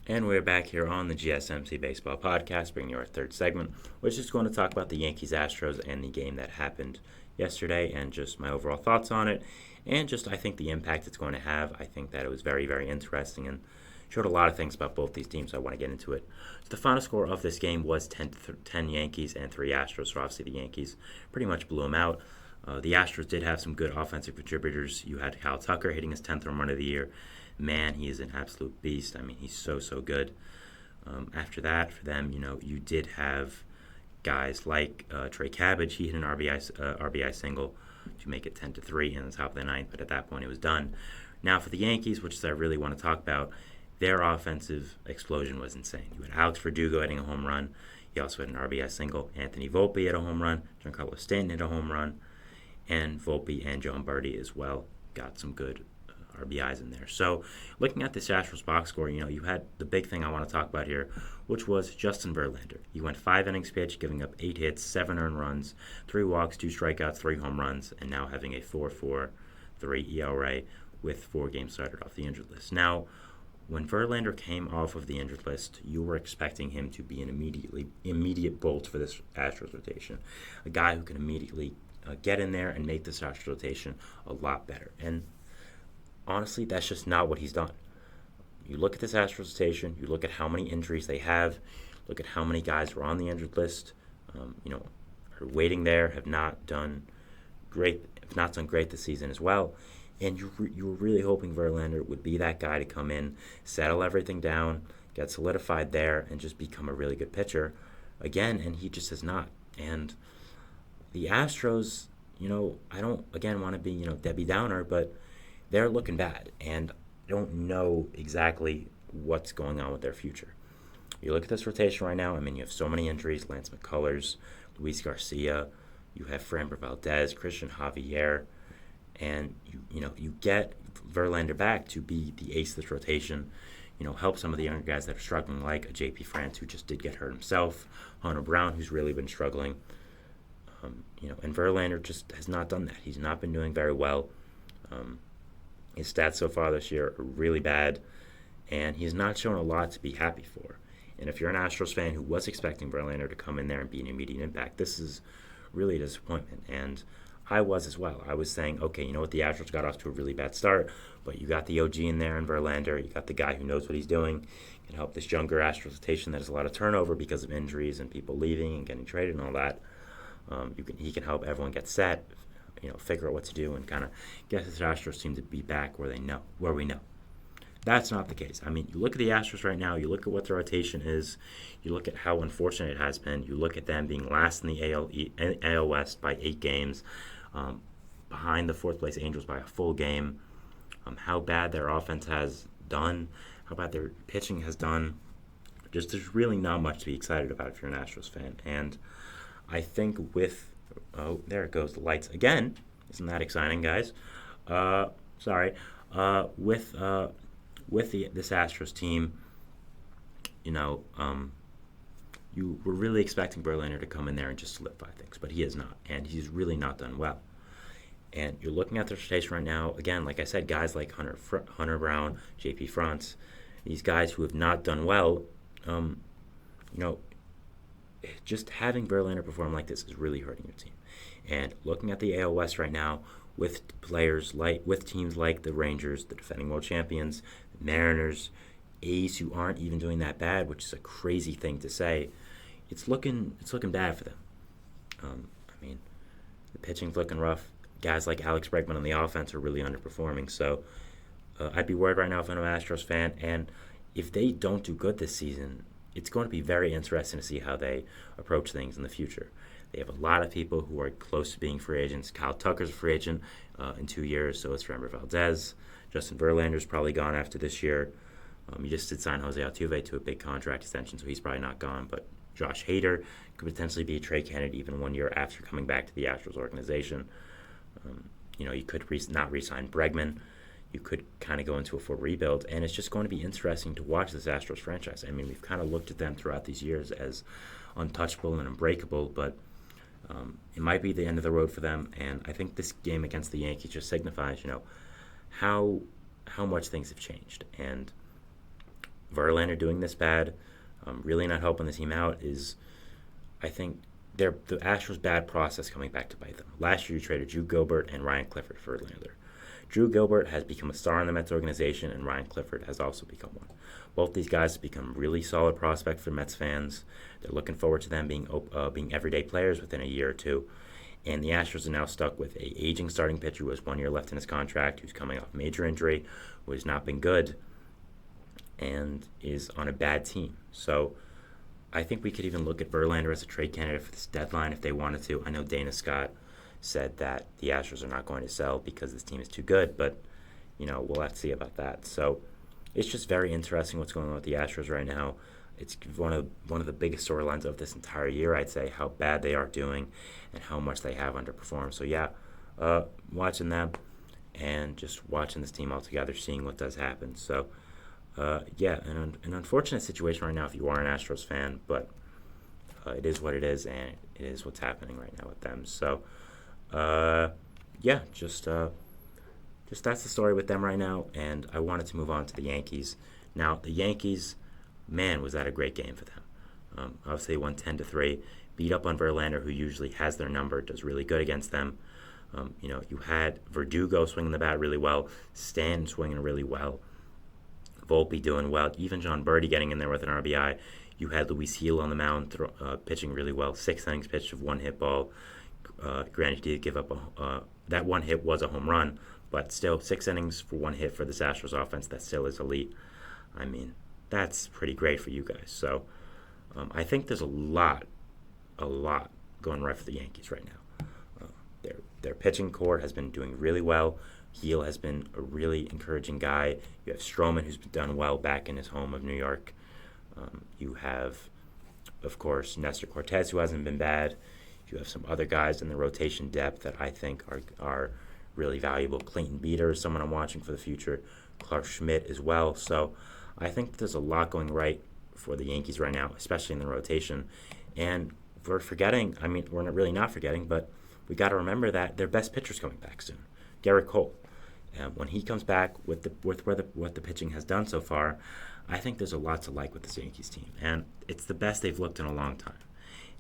And we're back here on the GSMC Baseball Podcast, bringing you our third segment, which is going to talk about the Yankees-Astros and the game that happened yesterday and just my overall thoughts on it and just I think the impact it's going to have. I think that it was very, very interesting and showed a lot of things about both these teams, so I want to get into it. So the final score of this game was 10 Yankees and 3 Astros, so obviously the Yankees pretty much blew them out. The Astros did have some good offensive contributors. You had Kyle Tucker hitting his 10th home run of the year. Man, he is an absolute beast. I mean, he's so good. After that, for them, you did have guys like Trey Cabbage. He hit an RBI single to make it 10-3 in the top of the ninth, but at that point it was done. Now for the Yankees, which is I really want to talk about, their offensive explosion was insane. You had Alex Verdugo hitting a home run. He also had an RBI single. Anthony Volpe hit a home run. Giancarlo Stanton hit a home run. And Volpe and John Birdie as well got some good RBIs in there. So looking at this Astros box score, you had the big thing I want to talk about here, which was Justin Verlander. He went 5 innings pitched, giving up 8 hits, 7 earned runs, 3 walks, 2 strikeouts, 3 home runs, and now having a 4.43 ERA with 4 games started off the injured list. Now, when Verlander came off of the injured list, you were expecting him to be an immediate bolt for this Astros rotation, a guy who can immediately get in there and make this Astros rotation a lot better. And honestly, that's just not what he's done. You look at this Astros rotation, you look at how many injuries they have, look at how many guys were on the injured list, are waiting there, have not done great this season as well. And you were really hoping Verlander would be that guy to come in, settle everything down, get solidified there, and just become a really good pitcher again, and he just has not. And the Astros, I don't, again, want to be, Debbie Downer, but they're looking bad, and I don't know exactly what's going on with their future. You look at this rotation right now, you have so many injuries, Lance McCullers, Luis Garcia, you have Framber Valdez, Christian Javier, and you get Verlander back to be the ace of this rotation, help some of the younger guys that are struggling, like a J.P. France, who just did get hurt himself, Hunter Brown, who's really been struggling, and Verlander just has not done that. He's not been doing very well. His stats so far this year are really bad, and he's not shown a lot to be happy for. And if you're an Astros fan who was expecting Verlander to come in there and be an immediate impact, this is really a disappointment. And I was as well. I was saying, okay, the Astros got off to a really bad start, but you got the OG in there in Verlander. You got the guy who knows what he's doing, can help this younger Astros rotation that has a lot of turnover because of injuries and people leaving and getting traded and all that. He can help everyone get set, figure out what to do and kind of get the Astros team to be back where we know. That's not the case. You look at the Astros right now, you look at what their rotation is, you look at how unfortunate it has been, you look at them being last in the AL West by 8 games, behind the 4th place Angels by a full game, how bad their offense has done, how bad their pitching has done. Just there's really not much to be excited about if you're an Astros fan. And I think there it goes, the lights again. Isn't that exciting, guys? With this Astros team, you were really expecting Verlander to come in there and just solidify things, but he has not, and he's really not done well. And you're looking at the rotation right now, again, like I said, guys like Hunter Brown, J.P. France, these guys who have not done well, just having Verlander perform like this is really hurting your team. And looking at the AL West right now, with teams like the Rangers, the defending world champions, the Mariners, A's who aren't even doing that bad, which is a crazy thing to say, it's looking bad for them. The pitching's looking rough. Guys like Alex Bregman on the offense are really underperforming. So I'd be worried right now if I'm an Astros fan. And if they don't do good this season, it's going to be very interesting to see how they approach things in the future. They have a lot of people who are close to being free agents. Kyle Tucker's a free agent in 2 years, so is Framber Valdez. Justin Verlander's probably gone after this year. You just did sign Jose Altuve to a big contract extension, so he's probably not gone. But Josh Hader could potentially be a trade candidate even 1 year after coming back to the Astros organization. You could not re-sign Bregman. You could kind of go into a full rebuild, and it's just going to be interesting to watch this Astros franchise. We've kind of looked at them throughout these years as untouchable and unbreakable, but it might be the end of the road for them. And I think this game against the Yankees just signifies, how much things have changed. And Verlander doing this bad, really not helping the team out is, I think, the Astros' bad process coming back to bite them. Last year, you traded Drew Gilbert and Ryan Clifford for Verlander. Drew Gilbert has become a star in the Mets organization, and Ryan Clifford has also become one. Both these guys have become really solid prospects for Mets fans. They're looking forward to them being everyday players within a year or two. And the Astros are now stuck with a aging starting pitcher who has 1 year left in his contract, who's coming off major injury, who has not been good, and is on a bad team. So I think we could even look at Verlander as a trade candidate for this deadline if they wanted to. I know Dana Scott said that the Astros are not going to sell because this team is too good, but we'll have to see about that. So it's just very interesting what's going on with the Astros right now. It's one of the biggest storylines of this entire year, I'd say, how bad they are doing and how much they have underperformed. So yeah, watching them and just watching this team all together, seeing what does happen. So yeah, an unfortunate situation right now if you are an Astros fan, but it is what it is, and it is what's happening right now with them. So yeah, just that's the story with them right now, and I wanted to move on to the Yankees. Now, the Yankees, man, was that a great game for them. Obviously, they won 10-3, beat up on Verlander, who usually has their number, does really good against them. You had Verdugo swinging the bat really well, Stanton swinging really well, Volpe doing well, even John Birdie getting in there with an RBI. You had Luis Gil on the mound pitching really well, 6 innings pitched of 1 hit ball. Granted, he did give up that 1 hit was a home run, but still 6 innings for 1 hit for this Astros offense, that still is elite. I mean, that's pretty great for you guys. So I think there's a lot going right for the Yankees right now. Their pitching core has been doing really well. Gil has been a really encouraging guy. You have Stroman, who's done well back in his home of New York. You have, of course, Nestor Cortez, who hasn't been bad. You have some other guys in the rotation depth that I think are really valuable. Clayton Beeter is someone I'm watching for the future. Clark Schmidt as well. So I think there's a lot going right for the Yankees right now, especially in the rotation. And we're forgetting, we're really not forgetting, but we got to remember that their best pitcher's coming back soon, Garrett Cole. When he comes back with what the pitching has done so far, I think there's a lot to like with this Yankees team. And it's the best they've looked in a long time.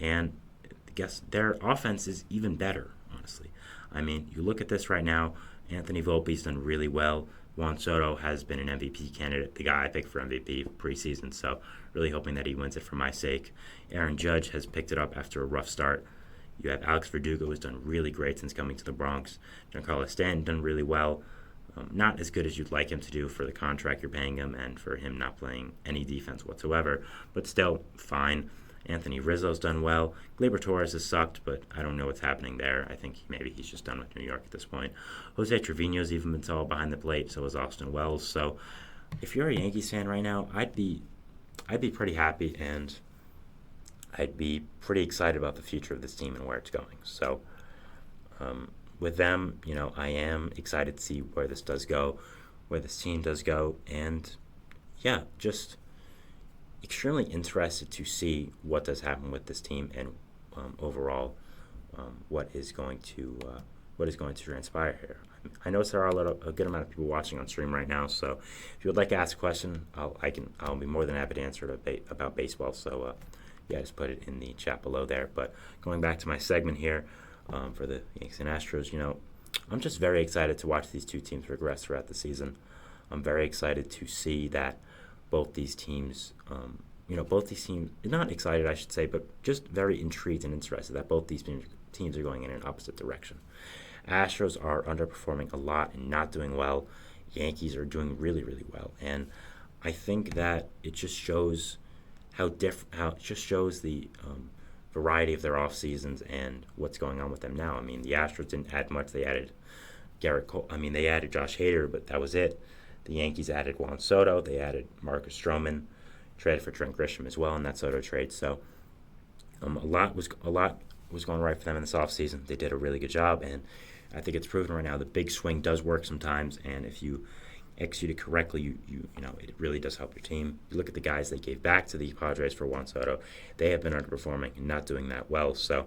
And I guess their offense is even better, honestly. You look at this right now, Anthony Volpe's done really well. Juan Soto has been an MVP candidate, the guy I picked for MVP preseason, so really hoping that he wins it for my sake. Aaron Judge has picked it up after a rough start. You have Alex Verdugo, who's done really great since coming to the Bronx. Giancarlo Stanton done really well. Not as good as you'd like him to do for the contract you're paying him and for him not playing any defense whatsoever, but still fine. Anthony Rizzo's done well. Gleyber Torres has sucked, but I don't know what's happening there. I think maybe he's just done with New York at this point. Jose Trevino's even been solid behind the plate, so is Austin Wells. So if you're a Yankees fan right now, I'd be pretty happy, and I'd be pretty excited about the future of this team and where it's going. So with them, I am excited to see where this does go, where this team does go, and yeah, just extremely interested to see what does happen with this team and overall what is going to transpire here. I notice there are a good amount of people watching on stream right now, so if you would like to ask a question, I'll be more than happy to answer it about baseball. So yeah, just put it in the chat below there. But going back to my segment here for the Yankees and Astros, I'm just very excited to watch these two teams progress throughout the season. I'm very excited to see that both these teams, not excited, I should say, but just very intrigued and interested that both these teams are going in an opposite direction. Astros are underperforming a lot and not doing well. Yankees are doing really, really well. And I think that it just shows the variety of their off seasons and what's going on with them now. The Astros didn't add much. They added Garrett Cole. They added Josh Hader, but that was it. The Yankees added Juan Soto. They added Marcus Stroman, traded for Trent Grisham as well in that Soto trade. So a lot was going right for them in this offseason. They did a really good job, and I think it's proven right now the big swing does work sometimes, and if you execute it correctly, it really does help your team. You look at the guys they gave back to the Padres for Juan Soto. They have been underperforming and not doing that well. So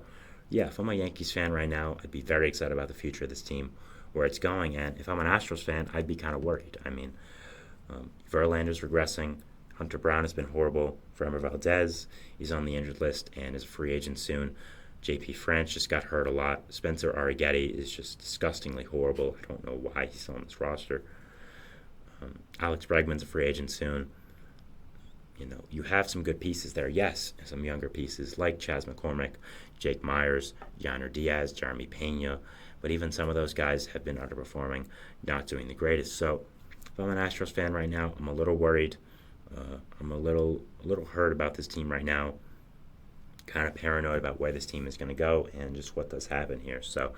yeah, if I'm a Yankees fan right now, I'd be very excited about the future of this team, where it's going. And if I'm an Astros fan, I'd be kind of worried. Verlander's regressing. Hunter Brown has been horrible. Framber Valdez, he's on the injured list and is a free agent soon. J.P. France just got hurt a lot. Spencer Arrighetti is just disgustingly horrible. I don't know why he's on this roster. Alex Bregman's a free agent soon. You have some good pieces there, yes, some younger pieces like Chas McCormick, Jake Myers, Yainer Diaz, Jeremy Pena, but even some of those guys have been underperforming, not doing the greatest. So if I'm an Astros fan right now, I'm a little worried. I'm a little hurt about this team right now, kind of paranoid about where this team is going to go and just what does happen here. So,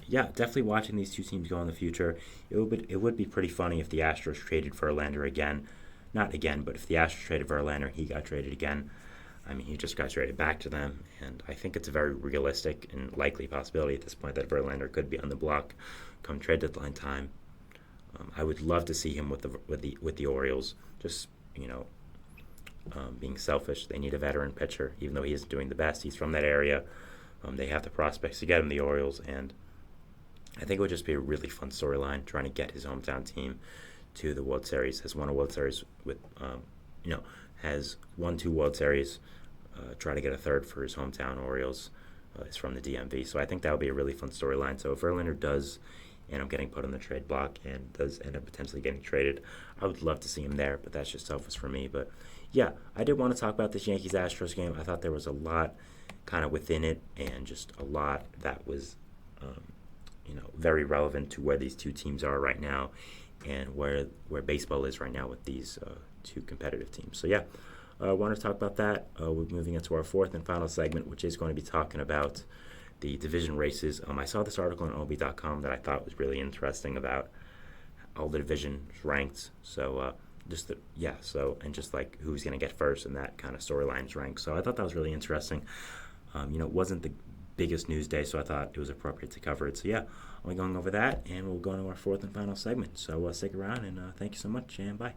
definitely watching these two teams go in the future. It would be pretty funny if the Astros traded Verlander again. Not again, but if the Astros traded Verlander, he got traded again. I mean, he just got traded back to them, and I think it's a very realistic and likely possibility at this point that Verlander could be on the block come trade deadline time. I would love to see him with the Orioles. Just being selfish, they need a veteran pitcher, even though he isn't doing the best. He's from that area. They have the prospects to get him, the Orioles, and I think it would just be a really fun storyline trying to get his hometown team to the World Series. Has won a World Series has won 2 World Series. Try to get a third for his hometown Orioles. Is from the DMV, so I think that would be a really fun storyline. So if Verlander does end up getting put on the trade block and does end up potentially getting traded, I would love to see him there, but that's just selfish for me. But yeah, I did want to talk about this Yankees-Astros game. I thought there was a lot kind of within it and just a lot that was very relevant to where these two teams are right now and where baseball is right now with these two competitive teams. So yeah, I want to talk about that. We're moving into our fourth and final segment, which is going to be talking about the division races. I saw this article on OB.com that I thought was really interesting about all the divisions ranked. So just like who's going to get first and that kind of storylines ranked. So I thought that was really interesting. It wasn't the biggest news day, so I thought it was appropriate to cover it. So yeah, I'll be going over that, and we'll go into our fourth and final segment. So stick around, and thank you so much, and bye.